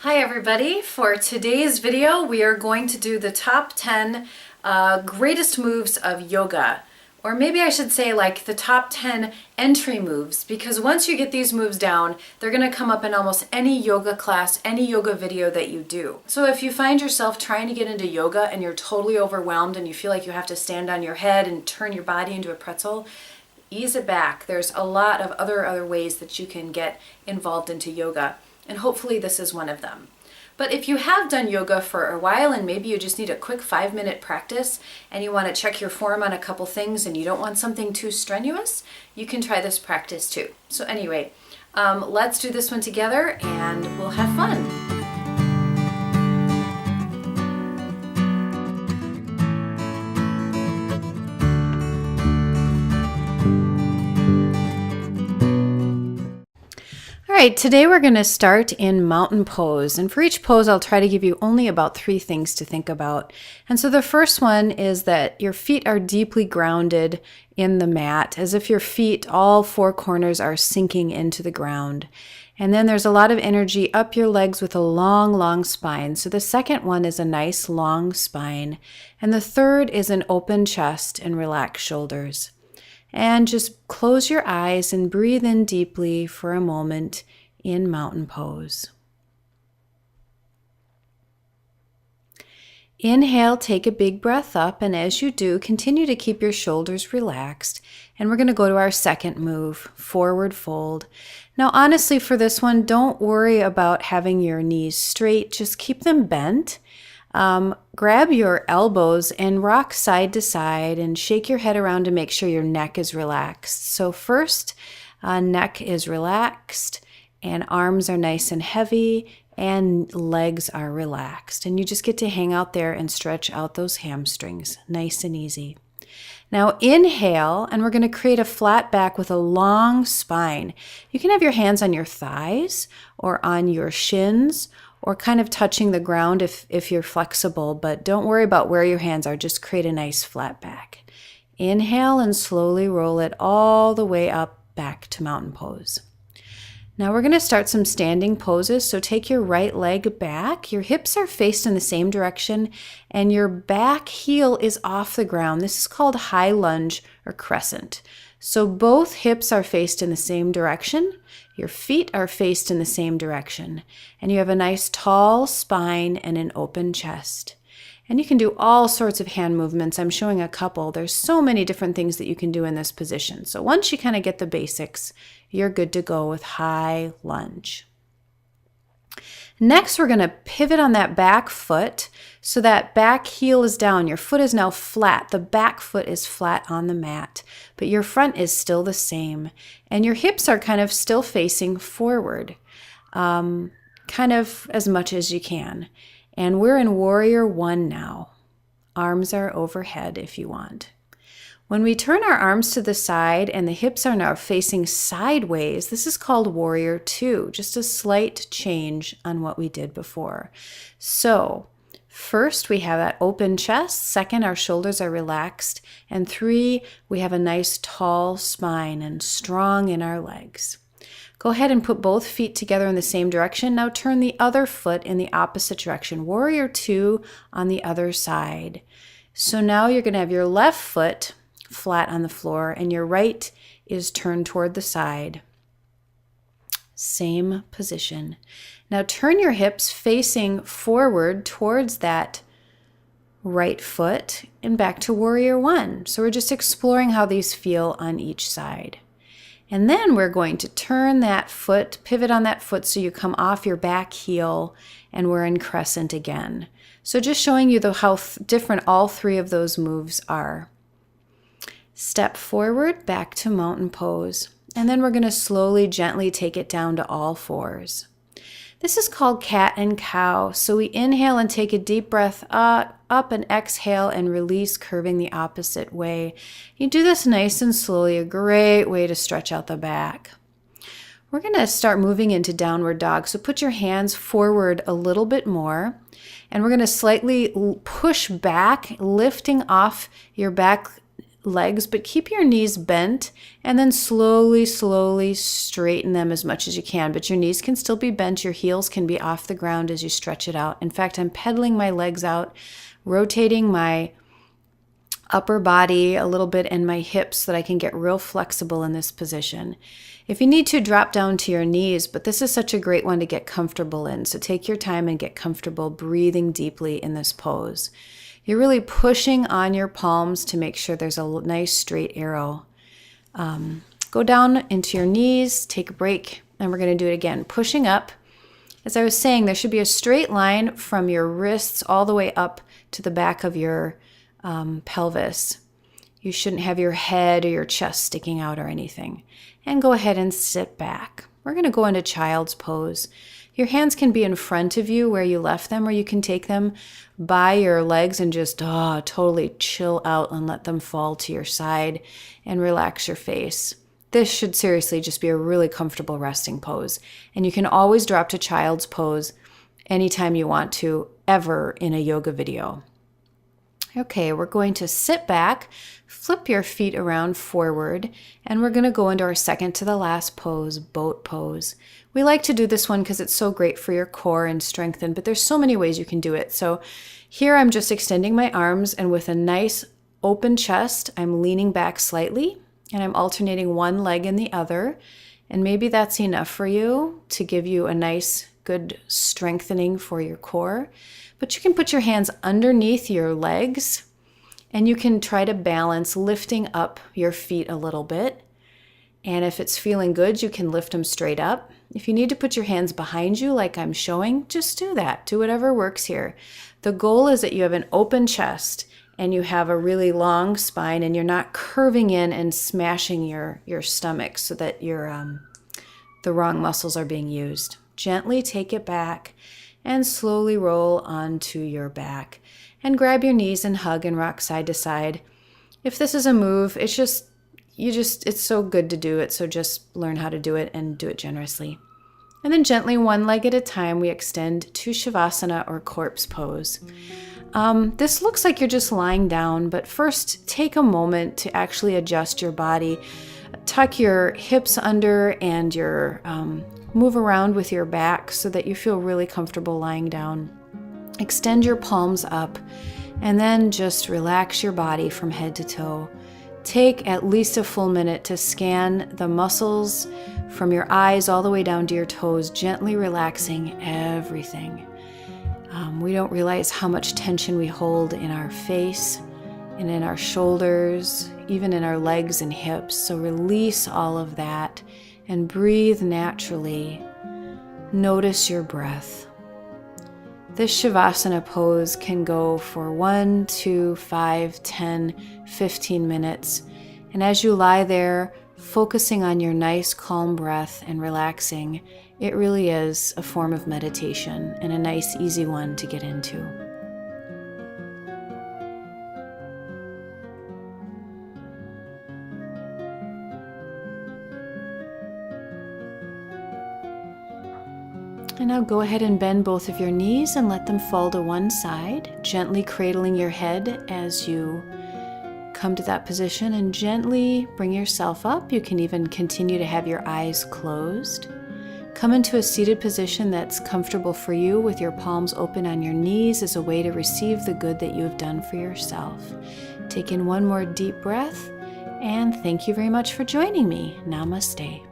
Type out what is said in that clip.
Hi everybody, for today's video we are going to do the top 10 greatest moves of yoga. Or maybe I should say like the top 10 entry moves, because once you get these moves down, they're going to come up in almost any yoga class, any yoga video that you do. So if you find yourself trying to get into yoga and you're totally overwhelmed and you feel like you have to stand on your head and turn your body into a pretzel, ease it back. There's a lot of other ways that you can get involved into yoga. And hopefully this is one of them. But if you have done yoga for a while and maybe you just need a quick 5-minute practice and you want to check your form on a couple things and you don't want something too strenuous, you can try this practice too. So anyway, let's do this one together and we'll have fun. All right, today we're going to start in mountain pose, and for each pose I'll try to give you only about 3 things to think about. And so the first one is that your feet are deeply grounded in the mat, as if your feet, all 4 corners, are sinking into the ground. And then there's a lot of energy up your legs with a long spine. So the second one is a nice long spine, and the third is an open chest and relaxed shoulders. And just close your eyes and breathe in deeply for a moment in mountain pose. Inhale, take a big breath up, and as you do, continue to keep your shoulders relaxed. And we're going to go to our second move, forward fold. Now, honestly, for this one, don't worry about having your knees straight. Just keep them bent. Grab your elbows and rock side to side and shake your head around to make sure your neck is relaxed. So first, neck is relaxed and arms are nice and heavy and legs are relaxed. And you just get to hang out there and stretch out those hamstrings, nice and easy. Now inhale, and we're going to create a flat back with a long spine. You can have your hands on your thighs or on your shins, or kind of touching the ground if you're flexible, but don't worry about where your hands are, just create a nice flat back. Inhale and slowly roll it all the way up back to mountain pose. Now we're going to start some standing poses, so take your right leg back, your hips are faced in the same direction, and your back heel is off the ground. This is called high lunge or crescent. So both hips are faced in the same direction, your feet are faced in the same direction, and you have a nice tall spine and an open chest. And you can do all sorts of hand movements. I'm showing a couple. There's so many different things that you can do in this position. So once you kind of get the basics, you're good to go with high lunge. Next, we're going to pivot on that back foot so that back heel is down. Your foot is now flat. The back foot is flat on the mat, but your front is still the same. And your hips are kind of still facing forward, kind of as much as you can. And we're in Warrior One now. Arms are overhead if you want. When we turn our arms to the side and the hips are now facing sideways, this is called Warrior Two, just a slight change on what we did before. So first we have that open chest, second our shoulders are relaxed, and 3 we have a nice tall spine and strong in our legs. Go ahead and put both feet together in the same direction. Now turn the other foot in the opposite direction. Warrior Two on the other side. So now you're going to have your left foot flat on the floor and your right is turned toward the side. Same position. Now turn your hips facing forward towards that right foot and back to Warrior One. So we're just exploring how these feel on each side. And then we're going to turn that foot, pivot on that foot so you come off your back heel and we're in crescent again. So just showing you how different all 3 of those moves are. Step forward, back to mountain pose, and then we're going to slowly, gently take it down to all 4s. This is called cat and cow. So we inhale and take a deep breath up and exhale and release, curving the opposite way. You do this nice and slowly, a great way to stretch out the back. We're going to start moving into downward dog. So put your hands forward a little bit more, and we're going to slightly push back, lifting off your back legs, but keep your knees bent and then slowly, slowly straighten them as much as you can. But your knees can still be bent. Your heels can be off the ground as you stretch it out. In fact, I'm pedaling my legs out, rotating my upper body a little bit and my hips so that I can get real flexible in this position. If you need to, drop down to your knees, but this is such a great one to get comfortable in. So take your time and get comfortable breathing deeply in this pose. You're really pushing on your palms to make sure there's a nice straight arrow. Go down into your knees, take a break, and we're going to do it again. Pushing up. As I was saying, there should be a straight line from your wrists all the way up to the back of your pelvis. You shouldn't have your head or your chest sticking out or anything. And go ahead and sit back. We're going to go into child's pose. Your hands can be in front of you where you left them, or you can take them by your legs and just totally chill out and let them fall to your side and relax your face. This should seriously just be a really comfortable resting pose. And you can always drop to child's pose anytime you want to, ever in a yoga video. Okay, we're going to sit back, flip your feet around forward, and we're going to go into our second to the last pose, boat pose. We like to do this one because it's so great for your core and strengthen, but there's so many ways you can do it. So here I'm just extending my arms, and with a nice open chest, I'm leaning back slightly, and I'm alternating one leg and the other. And maybe that's enough for you to give you a nice, good strengthening for your core. But you can put your hands underneath your legs, and you can try to balance lifting up your feet a little bit. And if it's feeling good, you can lift them straight up. If you need to put your hands behind you like I'm showing, just do that. Do whatever works here. The goal is that you have an open chest and you have a really long spine, and you're not curving in and smashing your stomach so that the wrong muscles are being used. Gently take it back and slowly roll onto your back. And grab your knees and hug and rock side to side. If this is a move, it's so good to do it, so just learn how to do it and do it generously. And then gently, one leg at a time, we extend to Shavasana or corpse pose. This looks like you're just lying down, but first take a moment to actually adjust your body. Tuck your hips under and move around with your back so that you feel really comfortable lying down. Extend your palms up and then just relax your body from head to toe. Take at least a full minute to scan the muscles from your eyes all the way down to your toes, gently relaxing everything. We don't realize how much tension we hold in our face and in our shoulders, even in our legs and hips. So release all of that and breathe naturally. Notice your breath. This Shavasana pose can go for 1, 2, 5, 10, 15 minutes. And as you lie there, focusing on your nice calm breath and relaxing, it really is a form of meditation and a nice easy one to get into. And now go ahead and bend both of your knees and let them fall to one side, gently cradling your head as you come to that position, and gently bring yourself up. You can even continue to have your eyes closed. Come into a seated position that's comfortable for you with your palms open on your knees as a way to receive the good that you have done for yourself. Take in one more deep breath, and thank you very much for joining me. Namaste.